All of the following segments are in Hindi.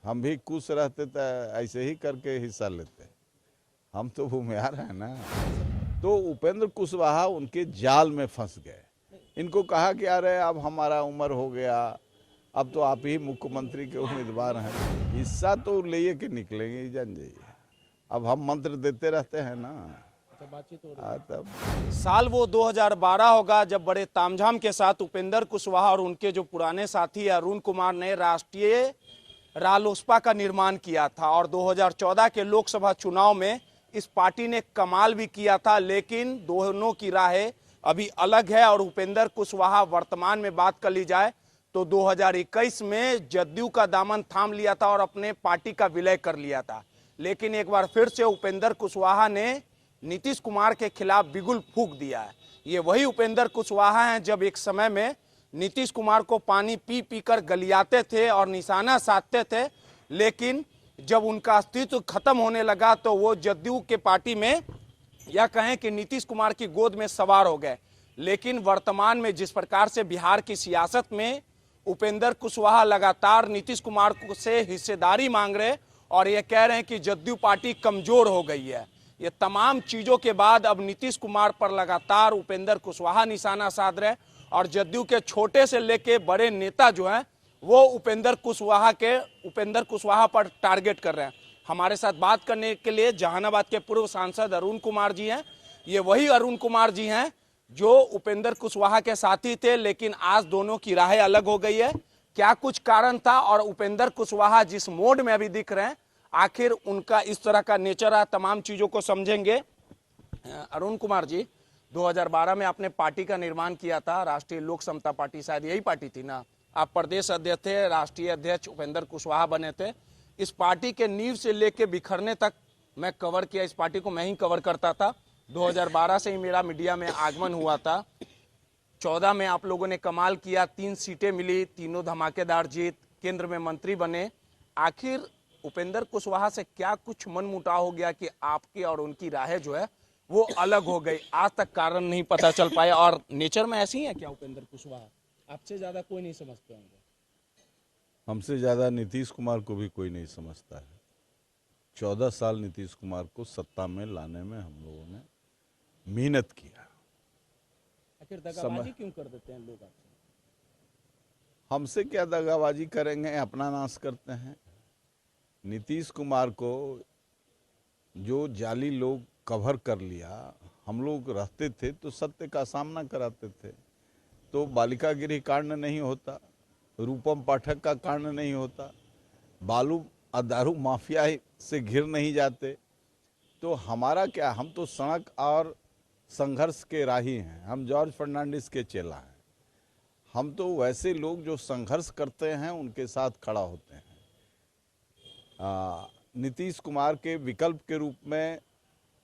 हम भी खुश रहते तो ऐसे ही करके हिस्सा लेते। हम तो भूमिहार हैं ना। तो उपेंद्र कुशवाहा उनके जाल में फंस गए। इनको कहा कि अरे अब हमारा उम्र हो गया, अब तो आप ही मुख्यमंत्री के उम्मीदवार हैं, हिस्सा तो ले के निकलेंगे ही, जान जाइए। अब हम मंत्र देते रहते हैं ना। तब साल वो 2012 होगा जब बड़े तामझाम के साथ उपेंद्र कुशवाहा और उनके जो पुराने साथी अरुण कुमार ने राष्ट्रीय रालोसपा का निर्माण किया था। और 2014 के लोकसभा चुनाव में इस पार्टी ने कमाल भी किया था, लेकिन दोनों की राहें अभी अलग है। और उपेंद्र कुशवाहा वर्तमान में बात कर ली जाए तो 2021 में जदयू का दामन थाम लिया था और अपने पार्टी का विलय कर लिया था। लेकिन एक बार फिर से उपेंद्र कुशवाहा ने नीतीश कुमार के खिलाफ बिगुल फूंक दिया है। ये वही उपेंद्र कुशवाहा हैं जब एक समय में नीतीश कुमार को पानी पी पी कर गलियाते थे और निशाना साधते थे, लेकिन जब उनका अस्तित्व खत्म होने लगा तो वो जदयू के पार्टी में या कहें कि नीतीश कुमार की गोद में सवार हो गए। लेकिन वर्तमान में जिस प्रकार से बिहार की सियासत में उपेंद्र कुशवाहा लगातार नीतीश कुमार से हिस्सेदारी मांग रहे और ये कह रहे हैं कि जदयू पार्टी कमजोर हो गई है, ये तमाम चीजों के बाद अब नीतीश कुमार पर लगातार उपेंद्र कुशवाहा निशाना साध रहे और जदयू के छोटे से लेके बड़े नेता जो हैं वो उपेंद्र कुशवाहा पर टारगेट कर रहे हैं। हमारे साथ बात करने के लिए जहानाबाद के पूर्व सांसद अरुण कुमार जी हैं। ये वही अरुण कुमार जी हैं जो उपेंद्र कुशवाहा के साथी थे, लेकिन आज दोनों की राहें अलग हो गई है। क्या कुछ कारण था और उपेंद्र कुशवाहा जिस मोड में अभी दिख रहे हैं, आखिर उनका इस तरह का नेचर है, तमाम चीजों को समझेंगे। अरुण कुमार जी, 2012 में आपने पार्टी का निर्माण किया था, राष्ट्रीय लोक समता पार्टी, शायद यही पार्टी थी ना? आप प्रदेश अध्यक्ष थे, राष्ट्रीय अध्यक्ष उपेंद्र कुशवाहा बने थे। इस पार्टी के नींव से लेके बिखरने तक मैं कवर किया, इस पार्टी को मैं ही कवर करता था। 2012 से ही मेरा मीडिया में आगमन हुआ था। 14 में आप लोगों ने कमाल किया, 3 सीटें मिली, तीनों धमाकेदार जीत, केंद्र में मंत्री बने। आखिर उपेंद्र कुशवाहा से क्या कुछ मनमुटाव हो गया कि आपकी और उनकी राहें जो है वो अलग हो गई? आज तक कारण नहीं पता चल पाया। और नेचर में ऐसी है क्या उपेंद्र कुशवाहा? आपसे ज्यादा कोई नहीं समझते होंगे। हमसे ज़्यादा नीतीश कुमार को भी कोई नहीं समझता है। 14 साल नीतीश कुमार को सत्ता में लाने में हम लोगों ने मेहनत किया। आखिर दगाबाजी क्यों कर देते हैं लोग आपसे? हमसे क्या दगाबाजी करेंगे, अपना नाश करते हैं। नीतीश कुमार को जो जाली लोग कवर कर लिया, हम लोग रहते थे तो सत्य का सामना कराते थे, तो बालिका गृह कांड नहीं होता, रूपम पाठक का कांड नहीं होता, बालू और दारू माफिया से घिर नहीं जाते। तो हमारा क्या, हम तो सड़क और संघर्ष के राही हैं, हम जॉर्ज फर्नांडिस के चेला हैं। हम तो वैसे लोग जो संघर्ष करते हैं उनके साथ खड़ा होते हैं। नीतीश कुमार के विकल्प के रूप में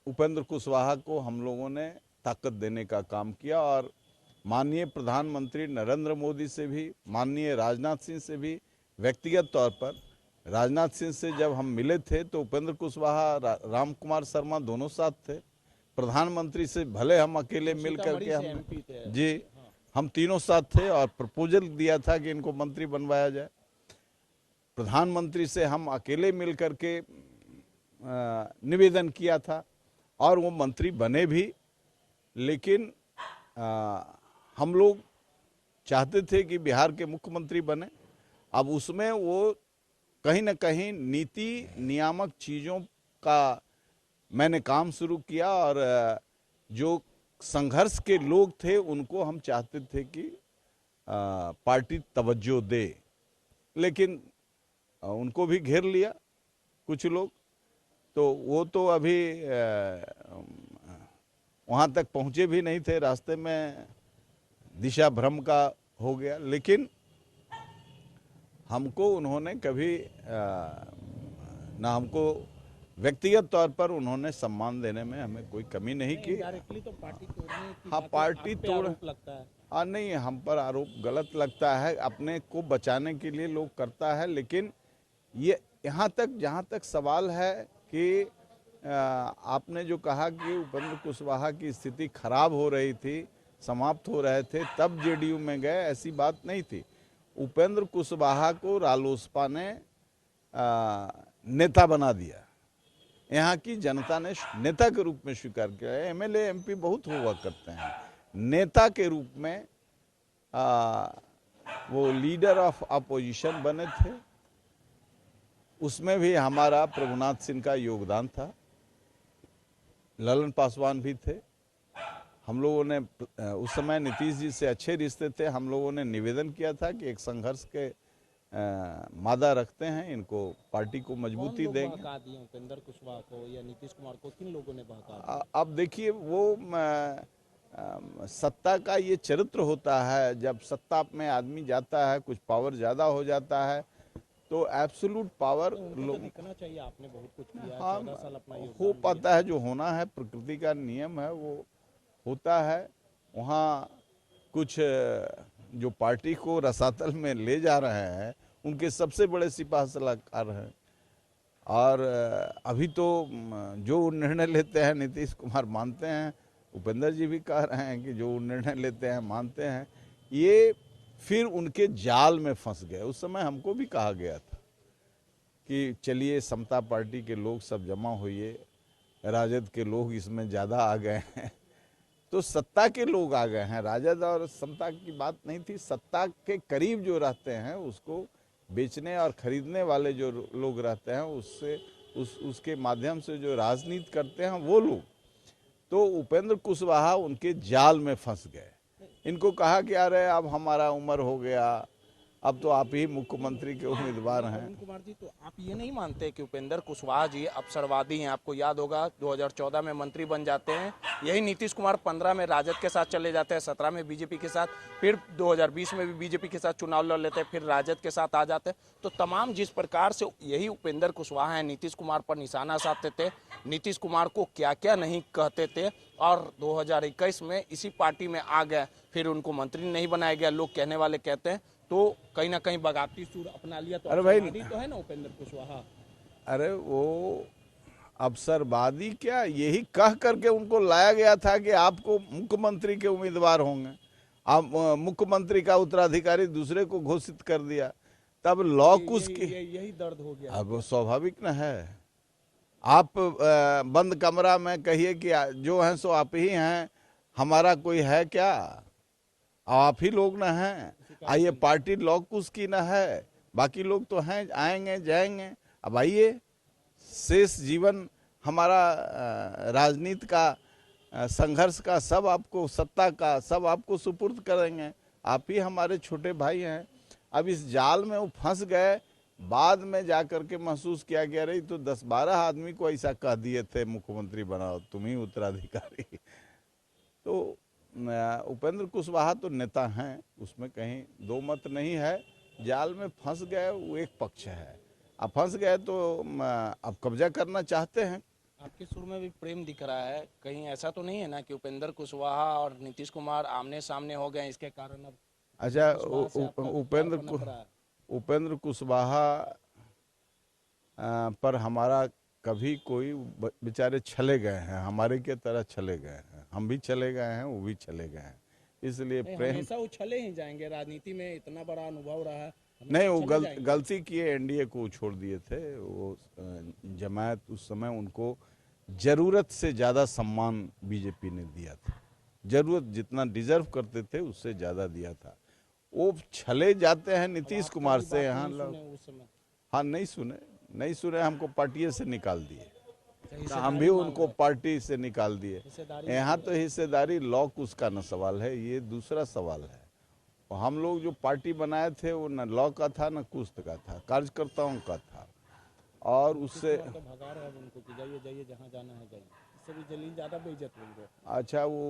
उपेंद्र कुशवाहा को हम लोगों ने ताकत देने का काम किया और माननीय प्रधानमंत्री नरेंद्र मोदी से भी, माननीय राजनाथ सिंह से भी, व्यक्तिगत तौर पर राजनाथ सिंह से जब हम मिले थे तो उपेंद्र कुशवाहा, राम कुमार शर्मा दोनों साथ थे। प्रधानमंत्री से भले हम अकेले मिल करके हम तीनों साथ थे और प्रपोजल दिया था कि इनको मंत्री बनवाया जाए। प्रधानमंत्री से हम अकेले मिल करके निवेदन किया था और वो मंत्री बने भी। लेकिन हम लोग चाहते थे कि बिहार के मुख्यमंत्री बने। अब उसमें वो कहीं ना कहीं नीति नियामक चीज़ों का मैंने काम शुरू किया और जो संघर्ष के लोग थे उनको हम चाहते थे कि पार्टी तवज्जो दे, लेकिन उनको भी घेर लिया कुछ लोग। तो वो तो अभी वहाँ तक पहुँचे भी नहीं थे, रास्ते में दिशा भ्रम का हो गया। लेकिन हमको उन्होंने कभी ना हमको व्यक्तिगत तौर पर उन्होंने सम्मान देने में हमें कोई कमी नहीं की। तो पार्टी तोड़ने की हाँ, पार्टी तोड़ लगता है। हाँ, नहीं, हम पर आरोप गलत लगता है, अपने को बचाने के लिए लोग करता है। लेकिन ये यहाँ तक, जहाँ तक सवाल है कि आपने जो कहा कि उपेंद्र कुशवाहा की स्थिति खराब हो रही थी, समाप्त हो रहे थे, तब जेडीयू में गए, ऐसी बात नहीं थी। उपेंद्र कुशवाहा को रालोसपा ने नेता बना दिया। यहाँ की जनता ने नेता के रूप में स्वीकार किया है। एमएलए एमपी बहुत हुआ करते हैं, नेता के रूप में वो लीडर ऑफ अपोजिशन बने थे। उसमें भी हमारा प्रभुनाथ सिंह का योगदान था, ललन पासवान भी थे। हम लोगों ने उस समय नीतीश जी से अच्छे रिश्ते थे। हम लोगों ने निवेदन किया था कि एक संघर्ष के मादा रखते हैं, इनको पार्टी को मजबूती देंगे। बहका दिए उपेंद्र कुशवाहा को या नीतीश कुमार को, किन लोगों ने बहका दिया? अब देखिए, वो सत्ता का ये चरित्र होता है। जब सत्ता में आदमी जाता है, कुछ पावर ज़्यादा हो जाता है, तो एब्सोल्यूट पावर लोग दिखना चाहिए। आपने बहुत कुछ किया, 14 साल अपना हो पाता है। जो होना है, प्रकृति का नियम है, वो होता है। वहाँ कुछ जो पार्टी को रसातल में ले जा रहे हैं, उनके सबसे बड़े सिपाही सलाहकार हैं। और अभी तो जो निर्णय लेते हैं नीतीश कुमार मानते हैं, उपेंद्र जी भी कह रहे हैं कि जो निर्णय लेते हैं मानते हैं। ये फिर उनके जाल में फंस गए। उस समय हमको भी कहा गया था कि चलिए समता पार्टी के लोग सब जमा होइए, राजद के लोग इसमें ज़्यादा आ गए हैं। तो सत्ता के लोग आ गए हैं, राजद और समता की बात नहीं थी। सत्ता के करीब जो रहते हैं, उसको बेचने और खरीदने वाले जो लोग रहते हैं, उससे उसके माध्यम से जो राजनीति करते हैं वो लोग, तो उपेंद्र कुशवाहा उनके जाल में फंस गए। इनको कहा कि अरे अब हमारा उम्र हो गया, अब तो आप ही मुख्यमंत्री के उम्मीदवार हैं। अरुण कुमार जी, तो आप ये नहीं मानते कि उपेंद्र कुशवाहा जी अवसरवादी हैं? आपको याद होगा 2014 में मंत्री बन जाते हैं, यही नीतीश कुमार 15 में राजद के साथ चले जाते हैं, 17 में बीजेपी के साथ, फिर 2020 में भी बीजेपी के साथ चुनाव लड़ लेते हैं, फिर राजद के साथ आ जाते हैं। तो तमाम जिस प्रकार से यही उपेंद्र कुशवाहा हैं, नीतीश कुमार पर निशाना साधते थे, नीतीश कुमार को क्या क्या नहीं कहते थे, और 2021 में इसी पार्टी में आ गए, फिर उनको मंत्री नहीं बनाया गया। लोग कहने वाले कहते हैं तो कहीं ना कहीं बगावती सूर अपना लिया। तो अरे भाई, तो है ना उपेंद्र कुशवाहा। अरे वो अवसरवादी क्या, यही कह करके उनको लाया गया था कि आपको मुख्यमंत्री के उम्मीदवार होंगे। आप मुख्यमंत्री का उत्तराधिकारी दूसरे को घोषित कर दिया, तब लॉक उसकी यही दर्द हो गया। अब वो स्वाभाविक न है। आप बंद कमरा में कहिए कि जो हैं सो आप ही हैं, हमारा कोई है क्या? आप ही लोग न हैं। आइए, पार्टी लॉक उसकी न है, बाकी लोग तो हैं, आएंगे जाएंगे। अब आइए, शेष जीवन हमारा राजनीति का, संघर्ष का, सब आपको, सत्ता का सब आपको सुपुर्द करेंगे। आप ही हमारे छोटे भाई हैं। अब इस जाल में वो फंस गए। बाद में जाकर के महसूस किया गया, रही तो 10-12 आदमी को ऐसा कह दिए थे मुख्यमंत्री बनाओ, तुम ही उत्तराधिकारी। तो उपेंद्र कुशवाहा तो नेता हैं, उसमें कहीं दो मत नहीं है। जाल में फंस गए, वो एक पक्ष है। अब फंस गए तो अब कब्जा करना चाहते हैं। आपके सुर में भी प्रेम दिख रहा है, कहीं ऐसा तो नहीं है ना कि उपेंद्र कुशवाहा और नीतीश कुमार आमने सामने हो गए, इसके कारण अब? अच्छा, उपेंद्र कुशवाहा पर हमारा कभी कोई बेचारे चले गए हैं, हमारे के तरह चले गए हैं। हम भी चले गए हैं, वो भी चले गए हैं, इसलिए प्रेम। हमेशा वो चले ही जाएंगे, राजनीति में इतना बड़ा अनुभव रहा है। नहीं, वो गलती किए, एनडीए को छोड़ दिए थे। वो जमात उस समय उनको जरूरत से ज़्यादा सम्मान बीजेपी ने दिया था, जरूरत जितना डिजर्व करते थे उससे ज़्यादा दिया था। वो छले जाते हैं नीतीश कुमार से। यहाँ लोग, हाँ, नहीं सुने, हमको पार्टी से निकाल दिए, हम भी उनको पार्टी से निकाल दिए। यहाँ तो हिस्सेदारी लॉक उसका न सवाल है, ये दूसरा सवाल है। हम लोग जो पार्टी बनाए थे वो न लॉ का था न कुश्त का था, कार्यकर्ताओं का था। और उससे जाइए जहाँ जाना है जाइए, इससे भी जलील ज़्यादा बेइज्जत होंगे। अच्छा, वो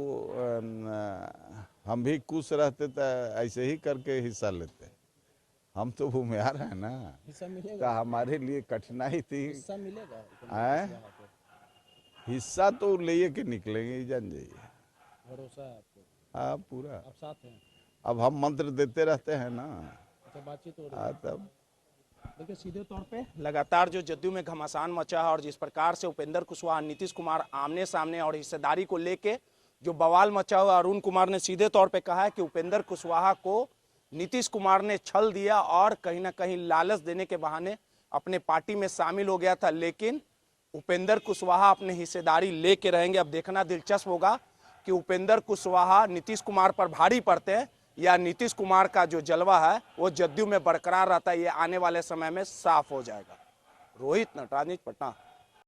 हम भी कुछ रहते तो ऐसे ही करके हिस्सा लेते। हम तो भूमिहार हैं ना, हिस्सा मिलेगा तो हमारे लिए कठिनाई थी। हिस्सा मिलेगा, हिस्सा तो ले के निकलेंगे, जान जाइए, भरोसा है आपको? हाँ, पूरा। आप साथ हैं? अब हम मंत्र देते रहते हैं ना। अच्छा, बातचीत हो रही है तब देखिए, सीधे तौर पे लगातार जो जदयू में घमासान मचा है और जिस प्रकार से उपेंद्र कुशवाहा नीतीश कुमार आमने सामने और हिस्सेदारी को लेके जो बवाल मचा हुआ, अरुण कुमार ने सीधे तौर पे कहा है कि उपेंद्र कुशवाहा को नीतीश कुमार ने छल दिया और कहीं ना कहीं लालच देने के बहाने अपने पार्टी में शामिल हो गया था, लेकिन उपेंद्र कुशवाहा अपने हिस्सेदारी लेके रहेंगे। अब देखना दिलचस्प होगा कि उपेंद्र कुशवाहा नीतीश कुमार पर भारी पड़ते हैं या नीतीश कुमार का जो जलवा है वो जदयू में बरकरार रहता है। ये आने वाले समय में साफ हो जाएगा। रोहित, नटराज न्यूज़, पटना।